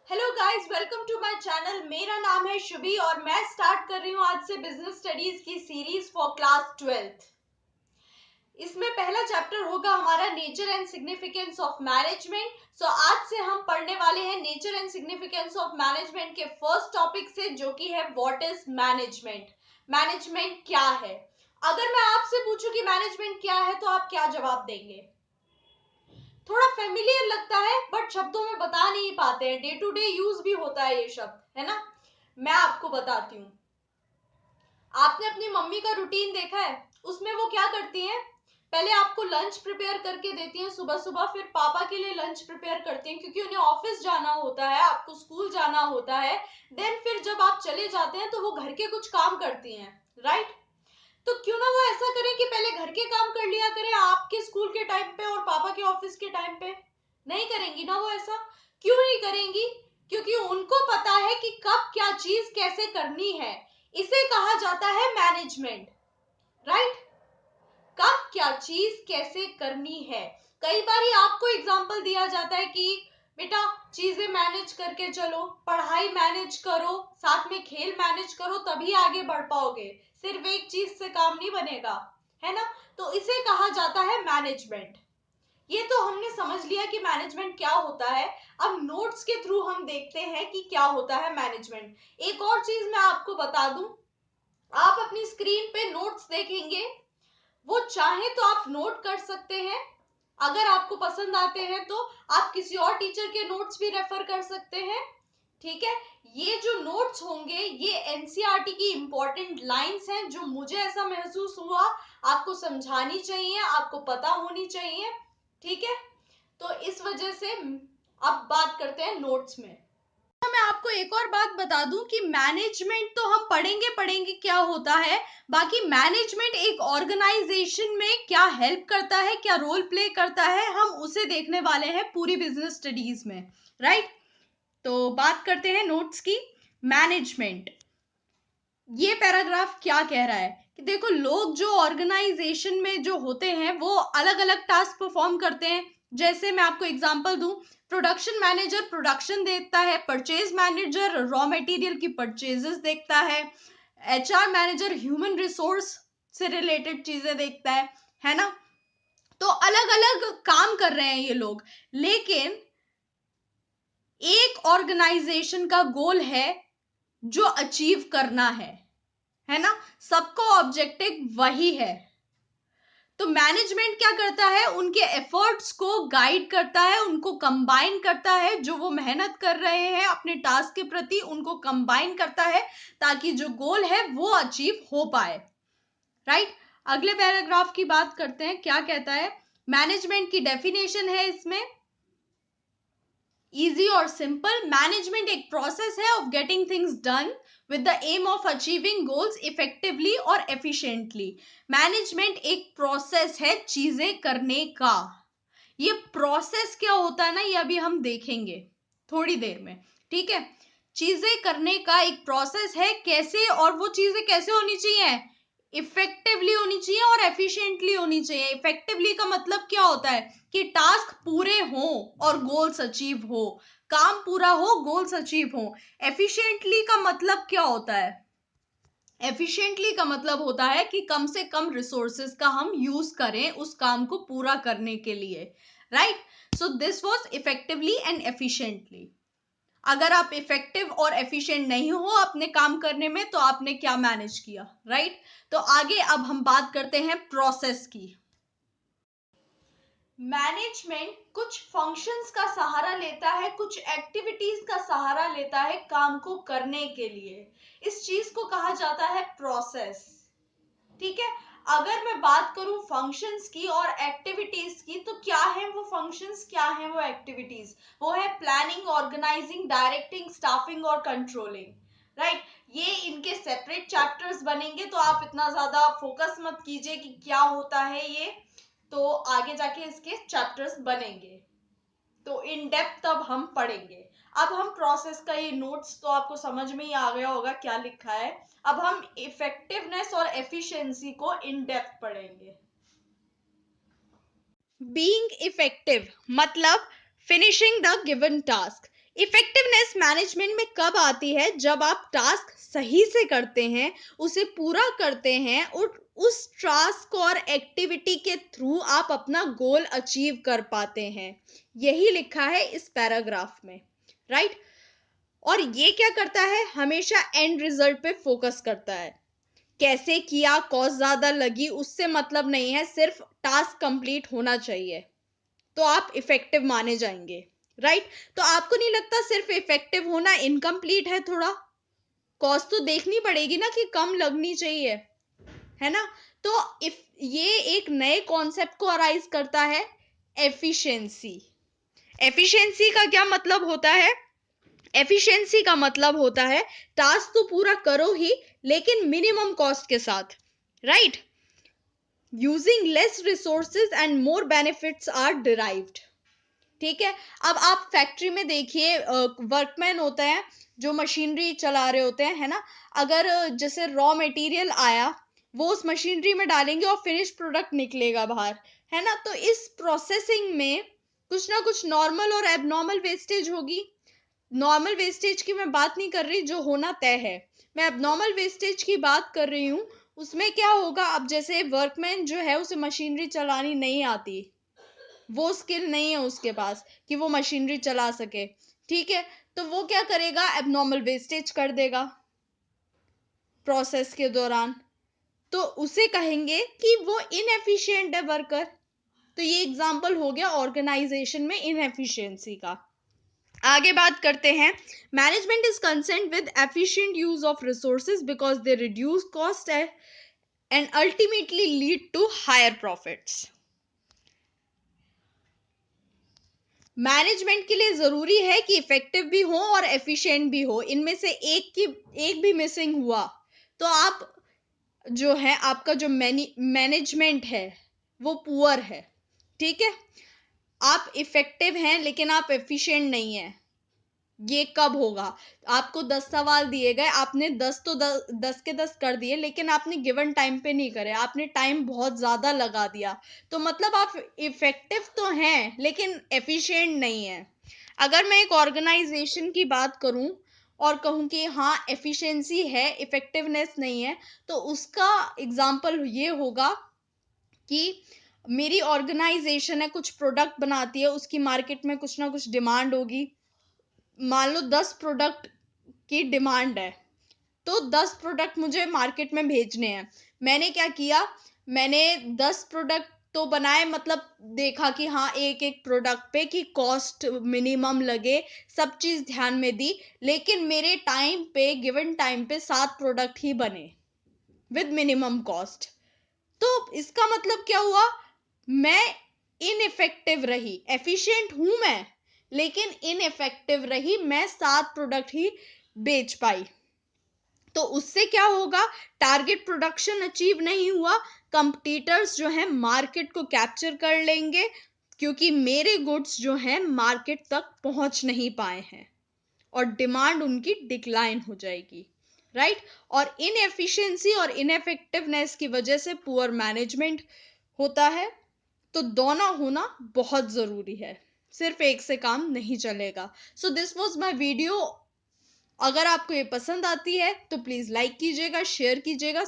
Hello guys, welcome to my channel. मेरा नाम है शुभी और मैं स्टार्ट कर रही हूँ आज से बिजनेस स्टडीज की सीरीज फॉर क्लास 12th। इसमें पहला चैप्टर होगा हमारा nature and significance of management. So आज से हम पढ़ने वाले हैं nature and significance of management के फर्स्ट टॉपिक से, जो कि है व्हाट इज मैनेजमेंट। मैनेजमेंट क्या है? अगर मैं आपसे पूछूं कि मैनेजमेंट क्या है तो आप क्या जवाब देंगे? थोड़ा फेमिलियर लगता है बट शब्दों में बता नहीं पाते हैं, डे टू डे यूज भी होता है ये शब्द, है ना। मैं आपको बताती हूँ। आपने अपनी मम्मी का रूटीन देखा है? उसमें वो क्या करती हैं? पहले आपको लंच प्रिपेयर करके देती हैं सुबह सुबह, फिर पापा के लिए लंच प्रिपेयर करती हैं क्योंकि उन्हें ऑफिस जाना होता है, आपको स्कूल जाना होता है। देन फिर जब आप चले जाते हैं तो वो घर के कुछ काम करती हैं, राइट। तो क्यों ना वो ऐसा करें कि पहले घर के काम कर लिया करें आपके स्कूल के टाइम पे और पापा के ऑफिस के टाइम पे। नहीं करेंगी ना वो ऐसा? क्यों नहीं करेंगी? क्योंकि उनको पता है कि कब क्या चीज कैसे करनी है। इसे कहा जाता है मैनेजमेंट, राइट। कब क्या चीज कैसे करनी है। कई बार आपको एग्जाम्पल दिया जाता है कि बेटा चीजें मैनेज करके चलो, पढ़ाई मैनेज करो, साथ में खेल मैनेज करो, तभी आगे बढ़ पाओगे। सिर्फ एक चीज से काम नहीं बनेगा, है ना। तो इसे कहा जाता है मैनेजमेंट। ये तो हमने समझ लिया कि मैनेजमेंट क्या होता है। अब नोट्स के थ्रू हम देखते हैं कि क्या होता है मैनेजमेंट। एक और चीज मैं आपको बता दूं, आप अपनी स्क्रीन पे नोट्स देखेंगे, वो चाहे तो आप नोट कर सकते हैं। अगर आपको पसंद आते हैं तो आप किसी और टीचर के नोट्स भी रेफर कर सकते हैं, ठीक है। ये जो नोट्स होंगे ये एनसीईआरटी की इंपॉर्टेंट लाइंस हैं, जो मुझे ऐसा महसूस हुआ आपको समझानी चाहिए, आपको पता होनी चाहिए, ठीक है। तो इस वजह से अब बात करते हैं नोट्स में। मैं आपको एक और बात बता दूं कि मैनेजमेंट तो हम पढ़ेंगे पढ़ेंगे क्या होता है, बाकी मैनेजमेंट एक ऑर्गेनाइजेशन में क्या हेल्प करता है, क्या रोल प्ले करता है, हम उसे देखने वाले हैं पूरी बिजनेस स्टडीज में, राइट। तो बात करते हैं नोट्स की। मैनेजमेंट, ये पैराग्राफ क्या कह रहा है कि देखो, लोग जो ऑर्गेनाइजेशन में जो होते हैं वो अलग अलग टास्क परफॉर्म करते हैं। जैसे मैं आपको एग्जांपल दूं, प्रोडक्शन मैनेजर प्रोडक्शन देखता है, परचेज मैनेजर रॉ मटेरियल की परचेजेस देखता है, एचआर मैनेजर ह्यूमन रिसोर्स से रिलेटेड चीजें देखता है ना। तो अलग अलग काम कर रहे हैं ये लोग, लेकिन एक ऑर्गेनाइजेशन का गोल है जो अचीव करना है ना। सबका ऑब्जेक्टिव वही है। तो मैनेजमेंट क्या करता है? उनके एफर्ट्स को गाइड करता है, उनको कंबाइन करता है, जो वो मेहनत कर रहे हैं अपने टास्क के प्रति उनको कंबाइन करता है ताकि जो गोल है वो अचीव हो पाए, राइट। अगले पैराग्राफ की बात करते हैं, क्या कहता है। मैनेजमेंट की डेफिनेशन है इसमें, इजी और सिंपल। मैनेजमेंट एक प्रोसेस है of getting things done with the aim of achieving goals effectively और efficiently। मैनेजमेंट एक प्रोसेस है चीजें करने का। ये प्रोसेस क्या होता है ना, ये अभी हम देखेंगे थोड़ी देर में, ठीक है। चीजें करने का एक प्रोसेस है, कैसे, और वो चीजें कैसे होनी चाहिए? इफेक्टिवली होनी चाहिए और एफिशिएंटली होनी चाहिए। इफेक्टिवली का मतलब क्या होता है कि टास्क पूरे हों और गोल्स अचीव हो, काम पूरा हो, गोल्स अचीव हो। एफिशिएंटली का मतलब क्या होता है? एफिशिएंटली का मतलब होता है कि कम से कम रिसोर्सेज का हम यूज करें उस काम को पूरा करने के लिए, right. So this was effectively and efficiently. अगर आप इफेक्टिव और एफिशिएंट नहीं हो अपने काम करने में तो आपने क्या मैनेज किया, राइट। तो आगे अब हम बात करते हैं प्रोसेस की। मैनेजमेंट कुछ फंक्शंस का सहारा लेता है, कुछ एक्टिविटीज का सहारा लेता है काम को करने के लिए। इस चीज को कहा जाता है प्रोसेस, ठीक है। अगर मैं बात करूं फंक्शंस की और एक्टिविटीज की, तो क्या है वो फंक्शंस, क्या है वो एक्टिविटीज? वो है प्लानिंग, ऑर्गेनाइजिंग, डायरेक्टिंग, स्टाफिंग और कंट्रोलिंग, राइट। ये इनके सेपरेट चैप्टर्स बनेंगे, तो आप इतना ज्यादा फोकस मत कीजिए कि क्या होता है ये, तो आगे जाके इसके चैप्टर्स बनेंगे, तो इन डेप्थ अब हम पढ़ेंगे। अब हम प्रोसेस का ये नोट्स तो आपको समझ में ही आ गया होगा क्या लिखा है। अब हम इफेक्टिवनेस और एफिशिएंसी को इन डेप्थ पढ़ेंगे। बीइंग इफेक्टिव मतलब finishing the given task. Effectiveness management में कब आती है? जब आप टास्क सही से करते हैं, उसे पूरा करते हैं और उस टास्क और एक्टिविटी के थ्रू आप अपना गोल अचीव कर पाते हैं। यही लिखा है इस पैराग्राफ में, राइट? और ये क्या करता है? हमेशा एंड रिजल्ट पे फोकस करता है। कैसे किया, कॉस्ट ज्यादा लगी, उससे मतलब नहीं है, सिर्फ टास्क कंप्लीट होना चाहिए तो आप इफेक्टिव माने जाएंगे, राइट? तो आपको नहीं लगता सिर्फ इफेक्टिव होना इनकम्प्लीट है? थोड़ा कॉस्ट तो देखनी पड़ेगी ना कि कम लगनी चाहिए, है ना? तो इफ ये एक नए कॉन्सेप्ट को अराइज करता है, एफिशिएंसी। एफिशिएंसी का क्या मतलब होता है? एफिशिएंसी का मतलब होता है टास्क तो पूरा करो ही, लेकिन मिनिमम कॉस्ट के साथ, right? Using less resources and more benefits are derived. ठीक है, अब आप फैक्ट्री में देखिए, वर्कमैन होते हैं जो मशीनरी चला रहे होते हैं, है ना? अगर जैसे रॉ मटेरियल आया, वो उस मशीनरी में डालेंगे और फिनिश प्रोडक्ट निकलेगा बाहर, है ना? तो इस प्रोसेसिंग में कुछ ना कुछ नॉर्मल और एबनॉर्मल वेस्टेज होगी। नॉर्मल वेस्टेज की मैं बात नहीं कर रही, जो होना तय है, मैं एबनॉर्मल वेस्टेज की बात कर रही हूँ। उसमें क्या होगा? अब जैसे वर्कमैन जो है उसे मशीनरी चलानी नहीं आती, वो स्किल नहीं है उसके पास कि वो मशीनरी चला सके, ठीक है? तो वो क्या करेगा? एबनॉर्मल वेस्टेज कर देगा प्रोसेस के दौरान, तो उसे कहेंगे कि वो इनएफिशिएंट है वर्कर। तो ये एग्जांपल हो गया ऑर्गेनाइजेशन में इनएफिशिएंसी का। आगे बात करते हैं, management is concerned with efficient use of resources because they reduce cost and ultimately lead to higher profits. Management के लिए जरूरी है कि इफेक्टिव भी हो और एफिशिएंट भी हो। इनमें से एक भी मिसिंग हुआ तो आप जो है, आपका जो मैनेजमेंट है वो पुअर है, ठीक है? आप इफेक्टिव हैं लेकिन आप एफिशिएंट नहीं है, ये कब होगा? आपको 10 सवाल दिए गए, आपने 10 के 10 कर दिए, लेकिन आपने गिवन टाइम पे नहीं करे, आपने टाइम बहुत ज्यादा लगा दिया, तो मतलब आप इफेक्टिव तो हैं लेकिन एफिशिएंट नहीं है। अगर मैं एक ऑर्गेनाइजेशन की बात करूं और कहूं कि हाँ एफिशिएंसी है, इफेक्टिवनेस नहीं है, तो उसका एग्जाम्पल ये होगा कि मेरी ऑर्गेनाइजेशन है, कुछ प्रोडक्ट बनाती है, उसकी मार्केट में कुछ ना कुछ डिमांड होगी। मान लो 10 प्रोडक्ट की डिमांड है, तो 10 प्रोडक्ट मुझे मार्केट में भेजने हैं। मैंने क्या किया? मैंने 10 प्रोडक्ट तो बनाए, मतलब देखा कि हाँ एक एक प्रोडक्ट पे की कॉस्ट मिनिमम लगे, सब चीज ध्यान में दी, लेकिन मेरे टाइम पे, गिवन टाइम पे 7 प्रोडक्ट ही बने विद मिनिमम कॉस्ट। तो इसका मतलब क्या हुआ? मैं इनइफेक्टिव रही। एफिशिएंट हूं मैं, लेकिन इनइफेक्टिव रही, मैं 7 प्रोडक्ट ही बेच पाई। तो उससे क्या होगा? टारगेट प्रोडक्शन अचीव नहीं हुआ, कंपटीटर्स जो है मार्केट को कैप्चर कर लेंगे, क्योंकि मेरे गुड्स जो हैं मार्केट तक पहुंच नहीं पाए हैं और डिमांड उनकी डिक्लाइन हो जाएगी, राइट? और इनएफिशिएंसी और इनएफेक्टिवनेस की वजह से पुअर मैनेजमेंट होता है। तो दोनों होना बहुत जरूरी है, सिर्फ एक से काम नहीं चलेगा। So this was my video. अगर आपको ये पसंद आती है तो प्लीज लाइक कीजिएगा, शेयर कीजिएगा,